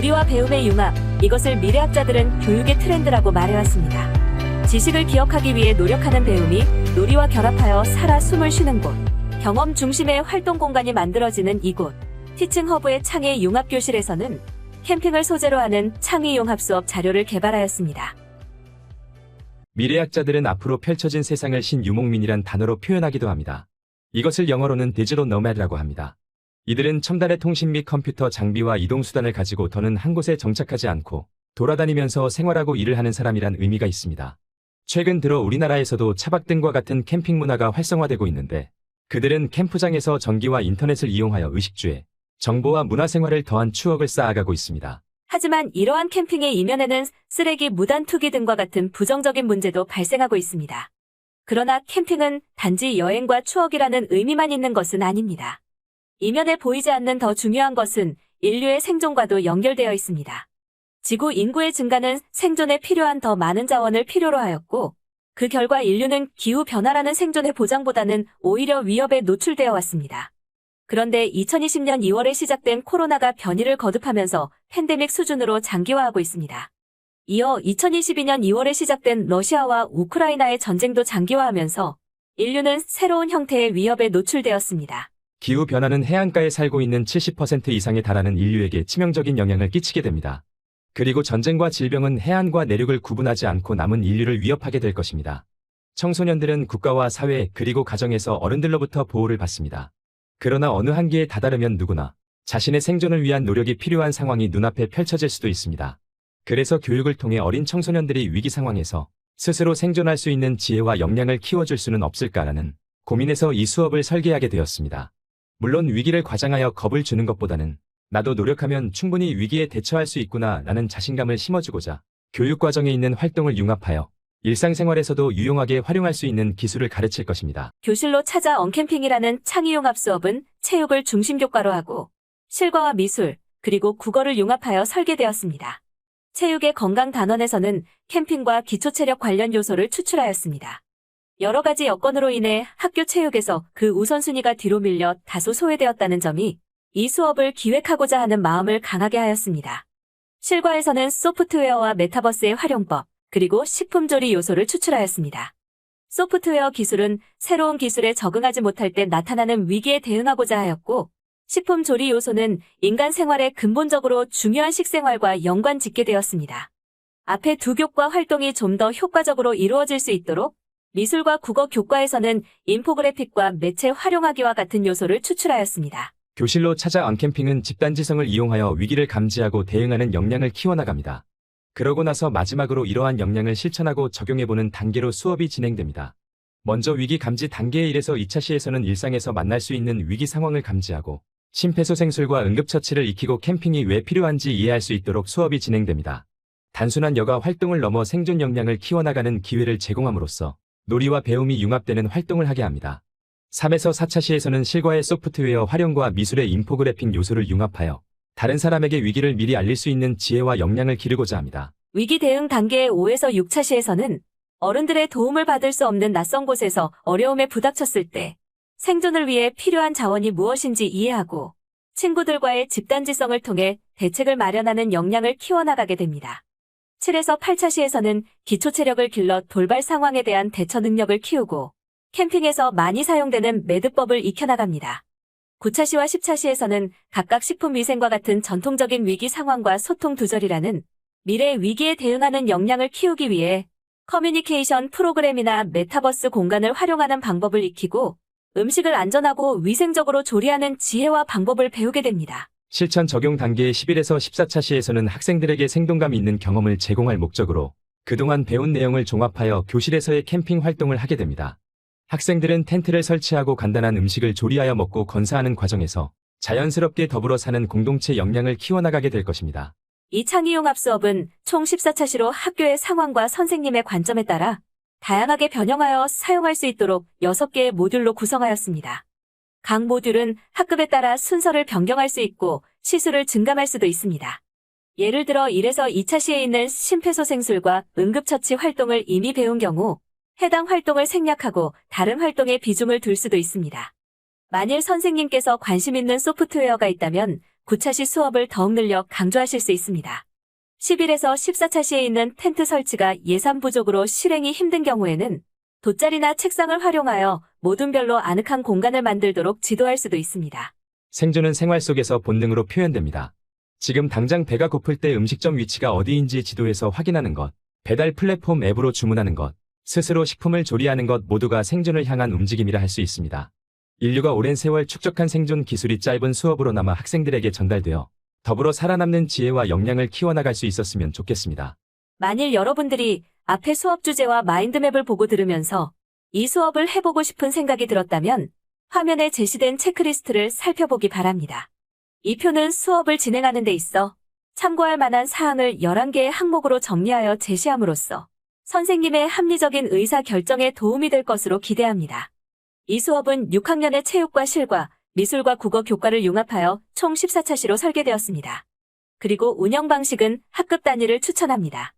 놀이와 배움의 융합, 이것을 미래학자들은 교육의 트렌드라고 말해왔습니다. 지식을 기억하기 위해 노력하는 배움이 놀이와 결합하여 살아 숨을 쉬는 곳, 경험 중심의 활동 공간이 만들어지는 이곳, 티칭허브의 창의 융합교실에서는 캠핑을 소재로 하는 창의 융합 수업 자료를 개발하였습니다. 미래학자들은 앞으로 펼쳐진 세상을 신유목민이란 단어로 표현하기도 합니다. 이것을 영어로는 디지털 노매드라고 합니다. 이들은 첨단의 통신 및 컴퓨터 장비와 이동수단을 가지고 더는 한 곳에 정착하지 않고 돌아다니면서 생활하고 일을 하는 사람이란 의미가 있습니다. 최근 들어 우리나라에서도 차박 등과 같은 캠핑 문화가 활성화되고 있는데 그들은 캠프장에서 전기와 인터넷을 이용하여 의식주에 정보와 문화생활을 더한 추억을 쌓아가고 있습니다. 하지만 이러한 캠핑의 이면에는 쓰레기 무단 투기 등과 같은 부정적인 문제도 발생하고 있습니다. 그러나 캠핑은 단지 여행과 추억이라는 의미만 있는 것은 아닙니다. 이면에 보이지 않는 더 중요한 것은 인류의 생존과도 연결되어 있습니다. 지구 인구의 증가는 생존에 필요한 더 많은 자원을 필요로 하였고, 그 결과 인류는 기후변화라는 생존의 보장보다는 오히려 위협에 노출되어 왔습니다. 그런데 2020년 2월에 시작된 코로나가 변이를 거듭하면서 팬데믹 수준으로 장기화하고 있습니다. 이어 2022년 2월에 시작된 러시아와 우크라이나의 전쟁도 장기화하면서 인류는 새로운 형태의 위협에 노출되었습니다. 기후변화는 해안가에 살고 있는 70% 이상에 달하는 인류에게 치명적인 영향을 끼치게 됩니다. 그리고 전쟁과 질병은 해안과 내륙을 구분하지 않고 남은 인류를 위협하게 될 것입니다. 청소년들은 국가와 사회 그리고 가정에서 어른들로부터 보호를 받습니다. 그러나 어느 한계에 다다르면 누구나 자신의 생존을 위한 노력이 필요한 상황이 눈앞에 펼쳐질 수도 있습니다. 그래서 교육을 통해 어린 청소년들이 위기 상황에서 스스로 생존할 수 있는 지혜와 역량을 키워줄 수는 없을까라는 고민에서 이 수업을 설계하게 되었습니다. 물론 위기를 과장하여 겁을 주는 것보다는 나도 노력하면 충분히 위기에 대처할 수 있구나 라는 자신감을 심어주고자 교육과정에 있는 활동을 융합하여 일상생활에서도 유용하게 활용할 수 있는 기술을 가르칠 것입니다. 교실로 찾아 언캠핑이라는 창의융합 수업은 체육을 중심 교과로 하고 실과와 미술, 그리고 국어를 융합하여 설계되었습니다. 체육의 건강 단원에서는 캠핑과 기초체력 관련 요소를 추출하였습니다. 여러 가지 여건으로 인해 학교 체육에서 그 우선순위가 뒤로 밀려 다소 소외되었다는 점이 이 수업을 기획하고자 하는 마음을 강하게 하였습니다. 실과에서는 소프트웨어와 메타버스의 활용법, 그리고 식품조리 요소를 추출하였습니다. 소프트웨어 기술은 새로운 기술에 적응하지 못할 때 나타나는 위기에 대응하고자 하였고, 식품조리 요소는 인간 생활에 근본적으로 중요한 식생활과 연관 짓게 되었습니다. 앞에 두 교과 활동이 좀 더 효과적으로 이루어질 수 있도록 미술과 국어 교과에서는 인포그래픽과 매체 활용하기와 같은 요소를 추출하였습니다. 교실로 찾아 언캠핑은 집단지성을 이용하여 위기를 감지하고 대응하는 역량을 키워나갑니다. 그러고 나서 마지막으로 이러한 역량을 실천하고 적용해보는 단계로 수업이 진행됩니다. 먼저 위기 감지 단계 1에서 2차 시에서는 일상에서 만날 수 있는 위기 상황을 감지하고 심폐소생술과 응급처치를 익히고 캠핑이 왜 필요한지 이해할 수 있도록 수업이 진행됩니다. 단순한 여가 활동을 넘어 생존 역량을 키워나가는 기회를 제공함으로써 놀이와 배움이 융합되는 활동을 하게 합니다. 3에서 4차 시에서는 실과의 소프트웨어 활용과 미술의 인포그래픽 요소를 융합하여 다른 사람에게 위기를 미리 알릴 수 있는 지혜와 역량을 기르고자 합니다. 위기 대응 단계 5에서 6차 시에서는 어른들의 도움을 받을 수 없는 낯선 곳에서 어려움에 부닥쳤을 때 생존을 위해 필요한 자원이 무엇인지 이해하고 친구들과의 집단지성을 통해 대책을 마련하는 역량을 키워나가게 됩니다. 7에서 8차 시에서는 기초체력을 길러 돌발 상황에 대한 대처 능력을 키우고 캠핑에서 많이 사용되는 매듭법을 익혀나갑니다. 9차 시와 10차 시에서는 각각 식품위생과 같은 전통적인 위기 상황과 소통 두절이라는 미래 위기에 대응하는 역량을 키우기 위해 커뮤니케이션 프로그램이나 메타버스 공간을 활용하는 방법을 익히고 음식을 안전하고 위생적으로 조리하는 지혜와 방법을 배우게 됩니다. 실천 적용 단계 11에서 14차 시에서는 학생들에게 생동감 있는 경험을 제공할 목적으로 그동안 배운 내용을 종합하여 교실에서의 캠핑 활동을 하게 됩니다. 학생들은 텐트를 설치하고 간단한 음식을 조리하여 먹고 건사하는 과정에서 자연스럽게 더불어 사는 공동체 역량을 키워나가게 될 것입니다. 이 창의융합 수업은 총 14차 시로 학교의 상황과 선생님의 관점에 따라 다양하게 변형하여 사용할 수 있도록 6개의 모듈로 구성하였습니다. 각 모듈은 학급에 따라 순서를 변경할 수 있고 시수를 증감할 수도 있습니다. 예를 들어 1에서 2차 시에 있는 심폐소생술과 응급처치 활동을 이미 배운 경우 해당 활동을 생략하고 다른 활동에 비중을 둘 수도 있습니다. 만일 선생님께서 관심 있는 소프트웨어가 있다면 9차 시 수업을 더욱 늘려 강조하실 수 있습니다. 11에서 14차 시에 있는 텐트 설치가 예산 부족으로 실행이 힘든 경우에는 돗자리나 책상을 활용하여 모둠별로 아늑한 공간을 만들도록 지도할 수도 있습니다. 생존은 생활 속에서 본능으로 표현됩니다. 지금 당장 배가 고플 때 음식점 위치가 어디인지 지도에서 확인하는 것, 배달 플랫폼 앱으로 주문하는 것, 스스로 식품을 조리하는 것 모두가 생존을 향한 움직임이라 할 수 있습니다. 인류가 오랜 세월 축적한 생존 기술이 짧은 수업으로 남아 학생들에게 전달되어 더불어 살아남는 지혜와 역량을 키워나갈 수 있었으면 좋겠습니다. 만일 여러분들이 앞의 수업 주제와 마인드맵을 보고 들으면서 이 수업을 해보고 싶은 생각이 들었다면 화면에 제시된 체크리스트를 살펴보기 바랍니다. 이 표는 수업을 진행하는 데 있어 참고할 만한 사항을 11개의 항목으로 정리하여 제시함으로써 선생님의 합리적인 의사 결정에 도움이 될 것으로 기대합니다. 이 수업은 6학년의 체육과 실과, 미술과 국어 교과를 융합하여 총 14차시로 설계되었습니다. 그리고 운영 방식은 학급 단위를 추천합니다.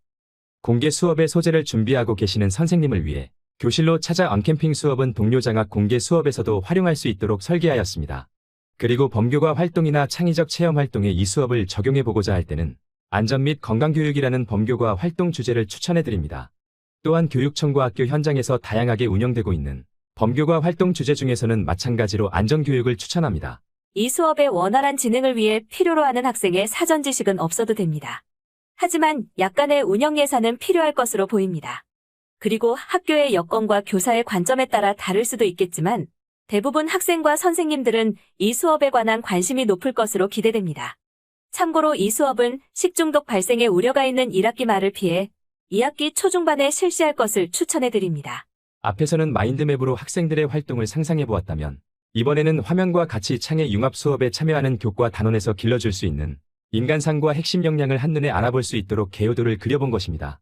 공개 수업의 소재를 준비하고 계시는 선생님을 위해 교실로 찾아 언캠핑 수업은 동료 장학 공개 수업에서도 활용할 수 있도록 설계하였습니다. 그리고 범교과 활동이나 창의적 체험 활동에 이 수업을 적용해보고자 할 때는 안전 및 건강교육이라는 범교과 활동 주제를 추천해드립니다. 또한 교육청과 학교 현장에서 다양하게 운영되고 있는 범교과 활동 주제 중에서는 마찬가지로 안전교육을 추천합니다. 이 수업의 원활한 진행을 위해 필요로 하는 학생의 사전 지식은 없어도 됩니다. 하지만 약간의 운영 예산은 필요할 것으로 보입니다. 그리고 학교의 여건과 교사의 관점에 따라 다를 수도 있겠지만 대부분 학생과 선생님들은 이 수업에 관한 관심이 높을 것으로 기대됩니다. 참고로 이 수업은 식중독 발생의 우려가 있는 1학기 말을 피해 2학기 초중반에 실시할 것을 추천해드립니다. 앞에서는 마인드맵으로 학생들의 활동을 상상해보았다면 이번에는 화면과 같이 창의 융합 수업에 참여하는 교과 단원에서 길러줄 수 있는 인간상과 핵심 역량을 한눈에 알아볼 수 있도록 개요도를 그려본 것입니다.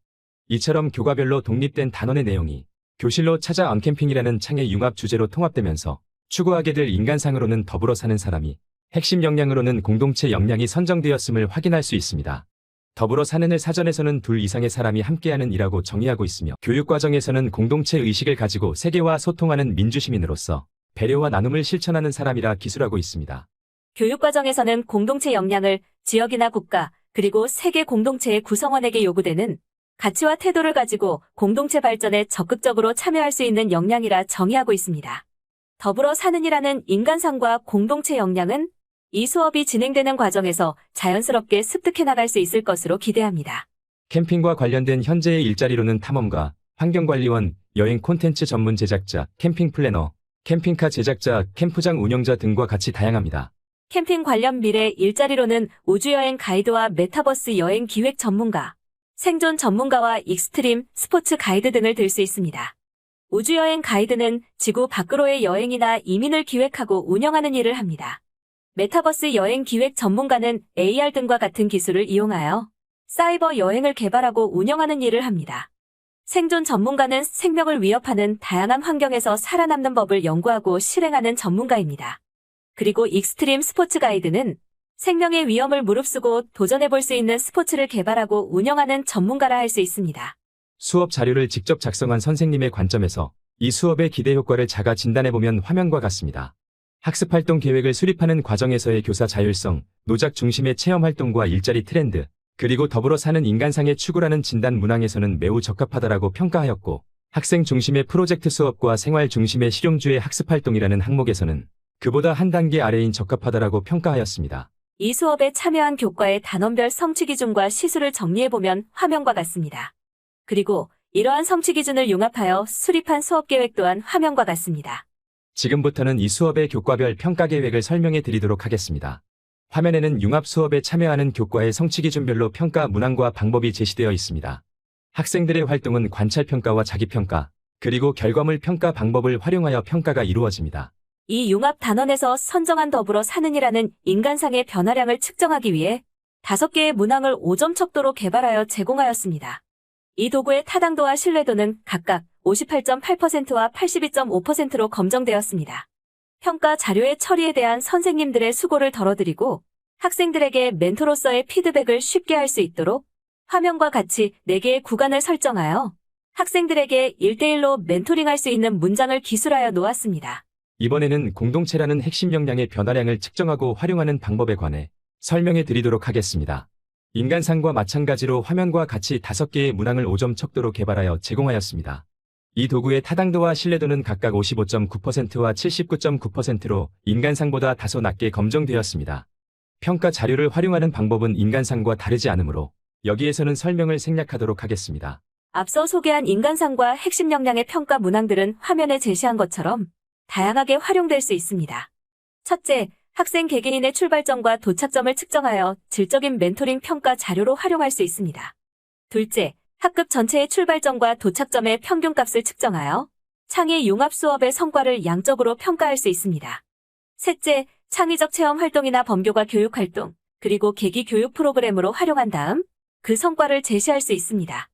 이처럼 교과별로 독립된 단원의 내용이 교실로 찾아 언캠핑이라는 창의 융합 주제로 통합되면서 추구하게 될 인간상으로는 더불어 사는 사람이, 핵심 역량으로는 공동체 역량이 선정되었음을 확인할 수 있습니다. 더불어 사는을 사전에서는 2 이상의 사람이 함께하는 이라고 정의하고 있으며 교육과정에서는 공동체 의식을 가지고 세계와 소통하는 민주시민으로서 배려와 나눔을 실천하는 사람이라 기술하고 있습니다. 교육과정에서는 공동체 역량을 지역이나 국가, 그리고 세계 공동체의 구성원에게 요구되는 가치와 태도를 가지고 공동체 발전에 적극적으로 참여할 수 있는 역량이라 정의하고 있습니다. 더불어 사는이라는 인간상과 공동체 역량은 이 수업이 진행되는 과정에서 자연스럽게 습득해 나갈 수 있을 것으로 기대합니다. 캠핑과 관련된 현재의 일자리로는 탐험가, 환경관리원, 여행 콘텐츠 전문 제작자, 캠핑 플래너, 캠핑카 제작자, 캠프장 운영자 등과 같이 다양합니다. 캠핑 관련 미래 일자리로는 우주여행 가이드와 메타버스 여행 기획 전문가, 생존 전문가와 익스트림 스포츠 가이드 등을 들 수 있습니다. 우주여행 가이드는 지구 밖으로의 여행이나 이민을 기획하고 운영하는 일을 합니다. 메타버스 여행 기획 전문가는 AR 등과 같은 기술을 이용하여 사이버 여행을 개발하고 운영하는 일을 합니다. 생존 전문가는 생명을 위협하는 다양한 환경에서 살아남는 법을 연구하고 실행하는 전문가입니다. 그리고 익스트림 스포츠 가이드는 생명의 위험을 무릅쓰고 도전해볼 수 있는 스포츠를 개발하고 운영하는 전문가라 할 수 있습니다. 수업 자료를 직접 작성한 선생님의 관점에서 이 수업의 기대 효과를 자가 진단해보면 화면과 같습니다. 학습활동 계획을 수립하는 과정에서의 교사 자율성, 노작 중심의 체험활동과 일자리 트렌드, 그리고 더불어 사는 인간상의 추구라는 진단 문항에서는 매우 적합하다라고 평가하였고, 학생 중심의 프로젝트 수업과 생활 중심의 실용주의 학습활동이라는 항목에서는 그보다 한 단계 아래인 적합하다라고 평가하였습니다. 이 수업에 참여한 교과의 단원별 성취 기준과 시수를 정리해보면 화면과 같습니다. 그리고 이러한 성취 기준을 융합하여 수립한 수업 계획 또한 화면과 같습니다. 지금부터는 이 수업의 교과별 평가 계획을 설명해 드리도록 하겠습니다. 화면에는 융합 수업에 참여하는 교과의 성취 기준별로 평가 문항과 방법이 제시되어 있습니다. 학생들의 활동은 관찰평가와 자기평가, 그리고 결과물 평가 방법을 활용하여 평가가 이루어집니다. 이 융합 단원에서 선정한 더불어 사는이라는 인간상의 변화량을 측정하기 위해 5개의 문항을 5점 척도로 개발하여 제공하였습니다. 이 도구의 타당도와 신뢰도는 각각 58.8%와 82.5%로 검정되었습니다. 평가 자료의 처리에 대한 선생님들의 수고를 덜어드리고 학생들에게 멘토로서의 피드백을 쉽게 할 수 있도록 화면과 같이 4개의 구간을 설정하여 학생들에게 1대1로 멘토링할 수 있는 문장을 기술하여 놓았습니다. 이번에는 공동체라는 핵심 역량의 변화량을 측정하고 활용하는 방법에 관해 설명해 드리도록 하겠습니다. 인간상과 마찬가지로 화면과 같이 5개의 문항을 5점 척도로 개발하여 제공하였습니다. 이 도구의 타당도와 신뢰도는 각각 55.9%와 79.9%로 인간상보다 다소 낮게 검증되었습니다. 평가 자료를 활용하는 방법은 인간상과 다르지 않으므로 여기에서는 설명을 생략하도록 하겠습니다. 앞서 소개한 인간상과 핵심 역량의 평가 문항들은 화면에 제시한 것처럼 다양하게 활용될 수 있습니다. 첫째, 학생 개개인의 출발점과 도착점을 측정하여 질적인 멘토링 평가 자료로 활용할 수 있습니다. 둘째, 학급 전체의 출발점과 도착점의 평균값을 측정하여 창의 융합 수업의 성과를 양적으로 평가할 수 있습니다. 셋째, 창의적 체험 활동이나 범교과 교육 활동, 그리고 계기 교육 프로그램으로 활용한 다음 그 성과를 제시할 수 있습니다.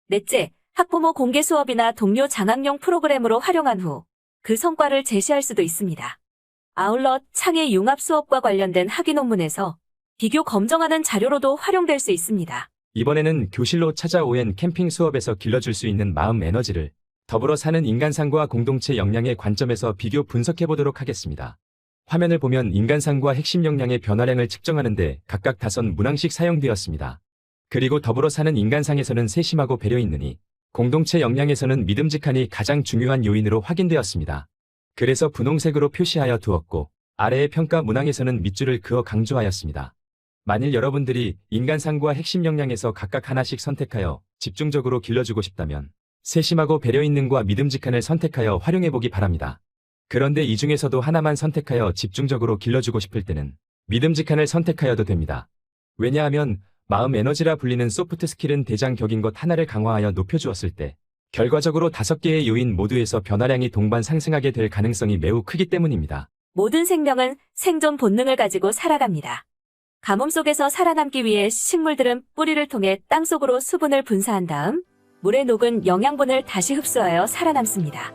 넷째, 학부모 공개 수업이나 동료 장학용 프로그램으로 활용한 후 그 성과를 제시할 수도 있습니다. 아울러 창의 융합 수업과 관련된 학위 논문에서 비교 검정하는 자료로도 활용될 수 있습니다. 이번에는 교실로 찾아오는 캠핑 수업에서 길러줄 수 있는 마음 에너지를 더불어 사는 인간상과 공동체 역량의 관점에서 비교 분석해 보도록 하겠습니다. 화면을 보면 인간상과 핵심 역량의 변화량을 측정하는데 각각 5문항씩 사용되었습니다. 그리고 더불어 사는 인간상에서는 세심하고 배려 있느니 공동체 역량에서는 믿음직하니 가장 중요한 요인으로 확인되었습니다. 그래서 분홍색으로 표시하여 두었고 아래의 평가 문항에서는 밑줄을 그어 강조하였습니다. 만일 여러분들이 인간상과 핵심 역량에서 각각 하나씩 선택하여 집중적으로 길러주고 싶다면 세심하고 배려 있는과 믿음직한을 선택하여 활용해보기 바랍니다. 그런데 이 중에서도 하나만 선택하여 집중적으로 길러주고 싶을 때는 믿음직한을 선택하여도 됩니다. 왜냐하면 마음 에너지라 불리는 소프트 스킬은 대장 격인 것 하나를 강화하여 높여주었을 때 결과적으로 5개의 요인 모두에서 변화량이 동반 상승하게 될 가능성이 매우 크기 때문입니다. 모든 생명은 생존 본능을 가지고 살아갑니다. 가뭄 속에서 살아남기 위해 식물들은 뿌리를 통해 땅속으로 수분을 분사한 다음 물에 녹은 영양분을 다시 흡수하여 살아남습니다.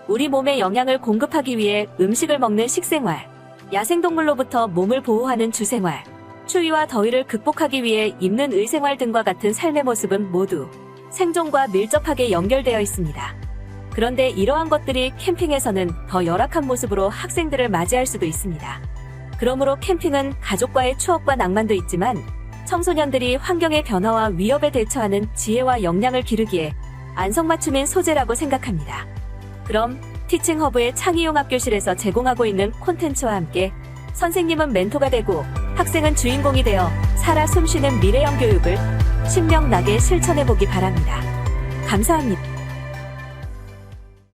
우리 몸에 영양을 공급하기 위해 음식을 먹는 식생활, 야생동물로부터 몸을 보호하는 주생활, 추위와 더위를 극복하기 위해 입는 의생활 등과 같은 삶의 모습은 모두 생존과 밀접하게 연결되어 있습니다. 그런데 이러한 것들이 캠핑에서는 더 열악한 모습으로 학생들을 맞이할 수도 있습니다. 그러므로 캠핑은 가족과의 추억과 낭만도 있지만 청소년들이 환경의 변화와 위협에 대처하는 지혜와 역량을 기르기에 안성맞춤인 소재라고 생각합니다. 그럼 티칭허브의 창의융합교실에서 제공하고 있는 콘텐츠와 함께 선생님은 멘토가 되고 학생은 주인공이 되어 살아 숨쉬는 미래형 교육을 신명나게 실천해보기 바랍니다. 감사합니다.